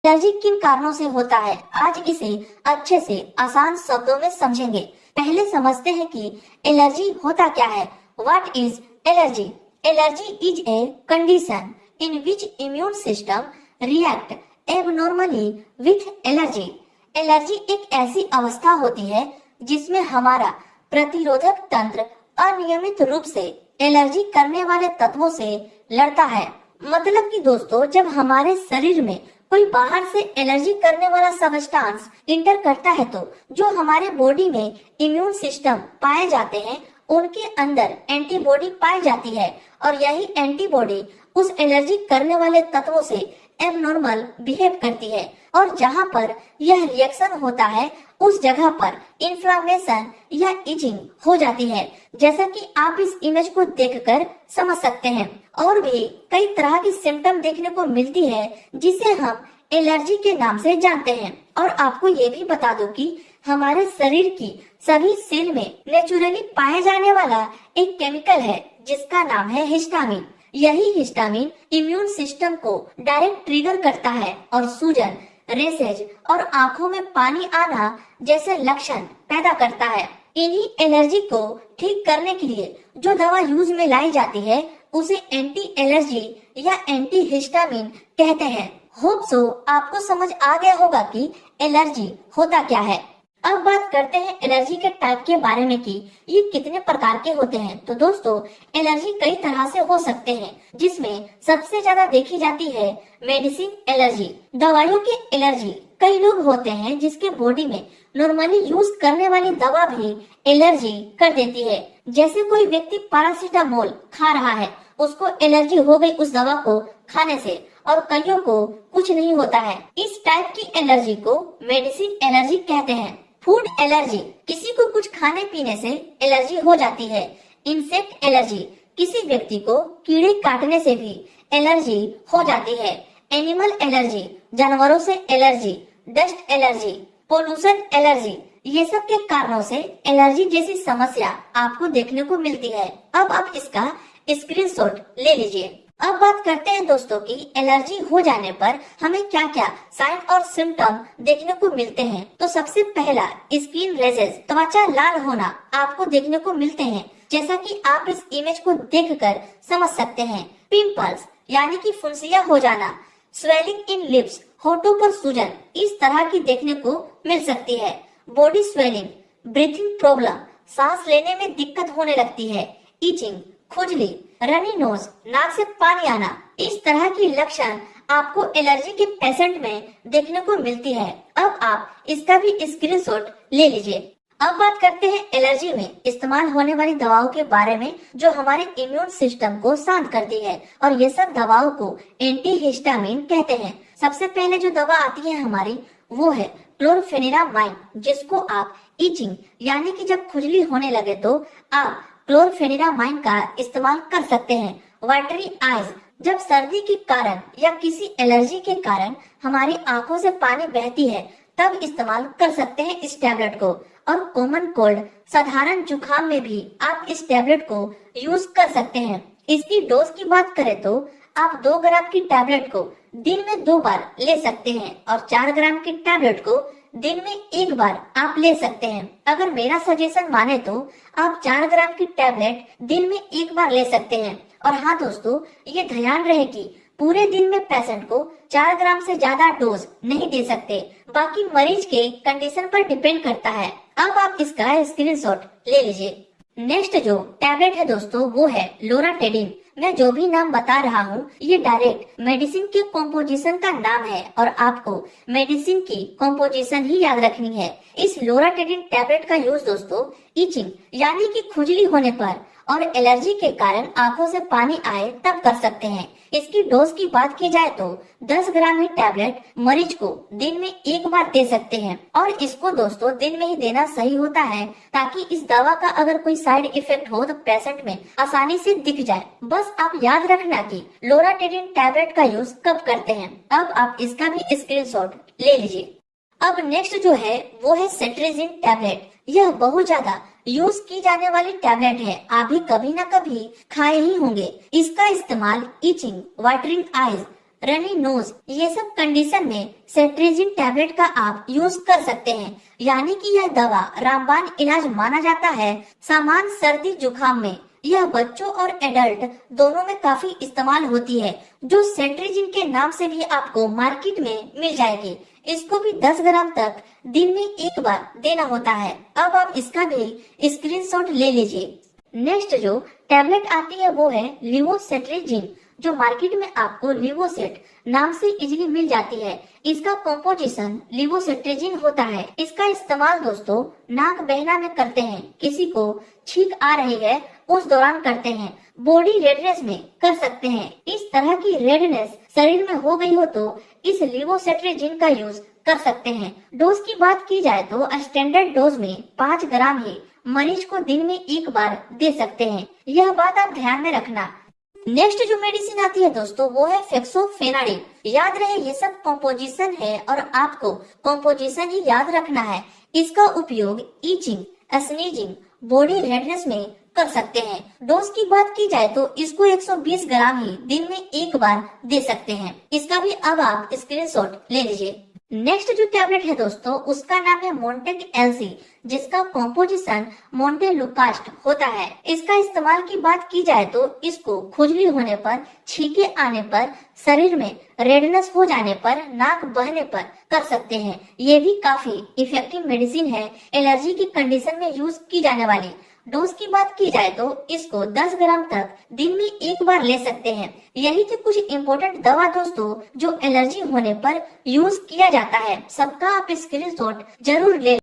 Allergy किन कारणों से होता है, आज इसे अच्छे से आसान शब्दों में समझेंगे। पहले समझते हैं कि एलर्जी होता क्या है। What is allergy? Allergy is a condition in which immune system react abnormally with allergy. Allergy एक ऐसी अवस्था होती है जिसमें हमारा प्रतिरोधक तंत्र अनियमित रूप से एलर्जी करने वाले तत्वों से लड़ता है। मतलब कि दोस्तों, जब हमारे शरीर में कोई बाहर से एलर्जी करने वाला सब्सटेंस इंटर करता है तो जो हमारे बॉडी में इम्यून सिस्टम पाए जाते हैं उनके अंदर एंटीबॉडी पाई जाती है और यही एंटीबॉडी उस एलर्जी करने वाले तत्वों से एबनॉर्मल बिहेव करती है और जहां पर यह रिएक्शन होता है उस जगह पर इन्फ्लामेशन या इचिंग हो जाती है, जैसा कि आप इस इमेज को देखकर समझ सकते हैं। और भी कई तरह की सिम्टम देखने को मिलती है जिसे हम एलर्जी के नाम से जानते हैं। और आपको ये भी बता दूं कि हमारे शरीर की सभी सेल में नेचुरली पाए जाने वाला एक केमिकल है जिसका नाम है हिस्टामिन। यही हिस्टामिन इम्यून सिस्टम को डायरेक्ट ट्रिगर करता है और सूजन, रेसेज और आंखों में पानी आना जैसे लक्षण पैदा करता है। इन्हीं एलर्जी को ठीक करने के लिए जो दवा यूज में लाई जाती है उसे एंटी एलर्जी या एंटी हिस्टामिन कहते हैं। होप सो आपको समझ आ गया होगा कि एलर्जी होता क्या है। अब बात करते हैं एलर्जी के टाइप के बारे में कि ये कितने प्रकार के होते हैं। तो दोस्तों, एलर्जी कई तरह से हो सकते हैं जिसमें सबसे ज्यादा देखी जाती है मेडिसिन एलर्जी, दवाइयों की एलर्जी। कई लोग होते हैं जिसके बॉडी में नॉर्मली यूज करने वाली दवा भी एलर्जी कर देती है। जैसे कोई व्यक्ति पैरासीटामोल खा रहा है, उसको एलर्जी हो गई उस दवा को खाने से और कईयों को कुछ नहीं होता है। इस टाइप की एलर्जी को मेडिसिन एलर्जी कहते हैं। फूड एलर्जी, किसी को कुछ खाने पीने से एलर्जी हो जाती है। इंसेक्ट एलर्जी, किसी व्यक्ति को कीड़े काटने से भी एलर्जी हो जाती है। एनिमल एलर्जी, जानवरों से allergy. Dust allergy, pollution allergy, ये सब के कारणों से एलर्जी जैसी समस्या आपको देखने को मिलती है। अब आप इसका स्क्रीनशॉट ले लीजिए। अब बात करते हैं दोस्तों कि एलर्जी हो जाने पर हमें क्या क्या साइन और सिम्टम देखने को मिलते हैं। तो सबसे पहला स्किन रैशेज, त्वचा लाल होना आपको देखने को मिलते हैं, जैसा कि आप इस इमेज को देखकर समझ सकते हैं। पिंपल्स यानी कि फुंसिया हो जाना। स्वेलिंग इन लिप्स, होठों पर सूजन इस तरह की देखने को मिल सकती है। बॉडी स्वेलिंग, ब्रीथिंग प्रॉब्लम, सांस लेने में दिक्कत होने लगती है। इचिंग, खुजली, रनी नोज, नाक से पानी आना, इस तरह की लक्षण आपको एलर्जी के पेशेंट में देखने को मिलती है। अब आप इसका भी स्क्रीनशॉट ले लीजिए। अब बात करते हैं एलर्जी में इस्तेमाल होने वाली दवाओं के बारे में जो हमारे इम्यून सिस्टम को शांत करती है और ये सब दवाओं को एंटी हिस्टामिन कहते हैं। सबसे पहले जो दवा आती है हमारी वो है क्लोरफेनिरामाइन, जिसको आप इचिंग यानी कि जब खुजली होने लगे तो आप क्लोरफेनिरामाइन का इस्तेमाल कर सकते हैं। वाटरी आईज, जब सर्दी के कारण या किसी एलर्जी के कारण हमारी आंखों से पानी बहती है तब इस्तेमाल कर सकते हैं इस टैबलेट को। और कॉमन कोल्ड, साधारण जुकाम में भी आप इस टैबलेट को यूज कर सकते हैं। इसकी डोज की बात करें तो आप 2 ग्राम की टैबलेट को दिन में 2 बार ले सकते हैं और 4 ग्राम की टैबलेट को दिन में 1 बार आप ले सकते हैं। अगर मेरा सजेशन माने तो आप 4 ग्राम की टैबलेट दिन में 1 बार ले सकते हैं। और हाँ दोस्तों, ये ध्यान रहे कि पूरे दिन में पेशेंट को 4 ग्राम से ज्यादा डोज नहीं दे सकते, बाकी मरीज के कंडीशन पर डिपेंड करता है। अब आप इसका स्क्रीनशॉट ले लीजिए। नेक्स्ट जो टैबलेट है दोस्तों वो है लोराटेडिन। मैं जो भी नाम बता रहा हूँ ये डायरेक्ट मेडिसिन के कॉम्पोजिशन का नाम है और आपको मेडिसिन की कॉम्पोजिशन ही याद रखनी है। इस लोराटेडिन टैबलेट का यूज दोस्तों इचिंग यानी कि खुजली होने पर और एलर्जी के कारण आंखों से पानी आए तब कर सकते हैं। इसकी डोज की बात की जाए तो 10 ग्राम ही टैबलेट मरीज को दिन में 1 बार दे सकते हैं और इसको दोस्तों दिन में ही देना सही होता है ताकि इस दवा का अगर कोई साइड इफेक्ट हो तो पेशेंट में आसानी से दिख जाए। बस आप याद रखना कि लोराटेडिन टैबलेट का यूज कब करते हैं। अब आप इसका भी स्क्रीनशॉट ले लीजिए। अब नेक्स्ट जो है वो है सेट्रिजिन टैबलेट। यह बहुत ज्यादा यूज की जाने वाली टैबलेट है, आप भी कभी ना कभी खाए ही होंगे। इसका इस्तेमाल itching, watering eyes, runny nose, ये सब कंडीशन में सेट्रिजिन टैबलेट का आप यूज कर सकते हैं। यानी कि यह दवा रामबाण इलाज माना जाता है सामान्य सर्दी जुकाम में। यह बच्चों और एडल्ट दोनों में काफी इस्तेमाल होती है, जो सेट्रिजिन के नाम से भी आपको मार्केट में मिल जाएगी। इसको भी 10 ग्राम तक दिन में एक बार देना होता है। अब आप इसका भी स्क्रीनशॉट ले लीजिए। नेक्स्ट जो टैबलेट आती है वो है लिवोसेट्रिजिन, जो मार्केट में आपको लिवोसेट नाम से इजीली मिल जाती है। इसका कॉम्पोजिशन लिवोसेट्रिजिन होता है। इसका इस्तेमाल दोस्तों नाक बहना में करते हैं, किसी को छींक आ रही है उस दौरान करते हैं, बॉडी रेडनेस में कर सकते हैं। इस तरह की रेडनेस शरीर में हो गई हो तो इस लिवोसेट्रिजिन का यूज कर सकते हैं। डोज की बात की जाए तो स्टैंडर्ड डोज में 5 ग्राम ही मरीज को दिन में एक बार दे सकते हैं। यह बात आप ध्यान में रखना। नेक्स्ट जो मेडिसिन आती है दोस्तों वो है फेक्सोफेनाडिन। याद रहे ये सब कॉम्पोजिशन है और आपको कॉम्पोजिशन ही याद रखना है। इसका उपयोग ईचिंग, स्नीजिंग, बॉडी रेडनेस में कर सकते हैं। डोज की बात की जाए तो इसको 120 ग्राम ही दिन में एक बार दे सकते हैं। इसका भी अब आप स्क्रीनशॉट ले लीजिए। नेक्स्ट जो टैबलेट है दोस्तों उसका नाम है मोन्टेक एलसी, जिसका कॉम्पोजिशन मोन्टेलुकास्ट होता है। इसका इस्तेमाल की बात की जाए तो इसको खुजली होने पर, छींके आने पर, शरीर में रेडनेस हो जाने पर, नाक बहने पर कर सकते हैं। ये भी काफी इफेक्टिव मेडिसिन है, एलर्जी की कंडीशन में यूज की जाने वाली। डोज की बात की जाए तो इसको 10 ग्राम तक दिन में एक बार ले सकते हैं। यही थी कुछ इम्पोर्टेंट दवा दोस्तों जो एलर्जी होने पर यूज किया जाता है। सबका आप स्क्रीनशॉट जरूर ले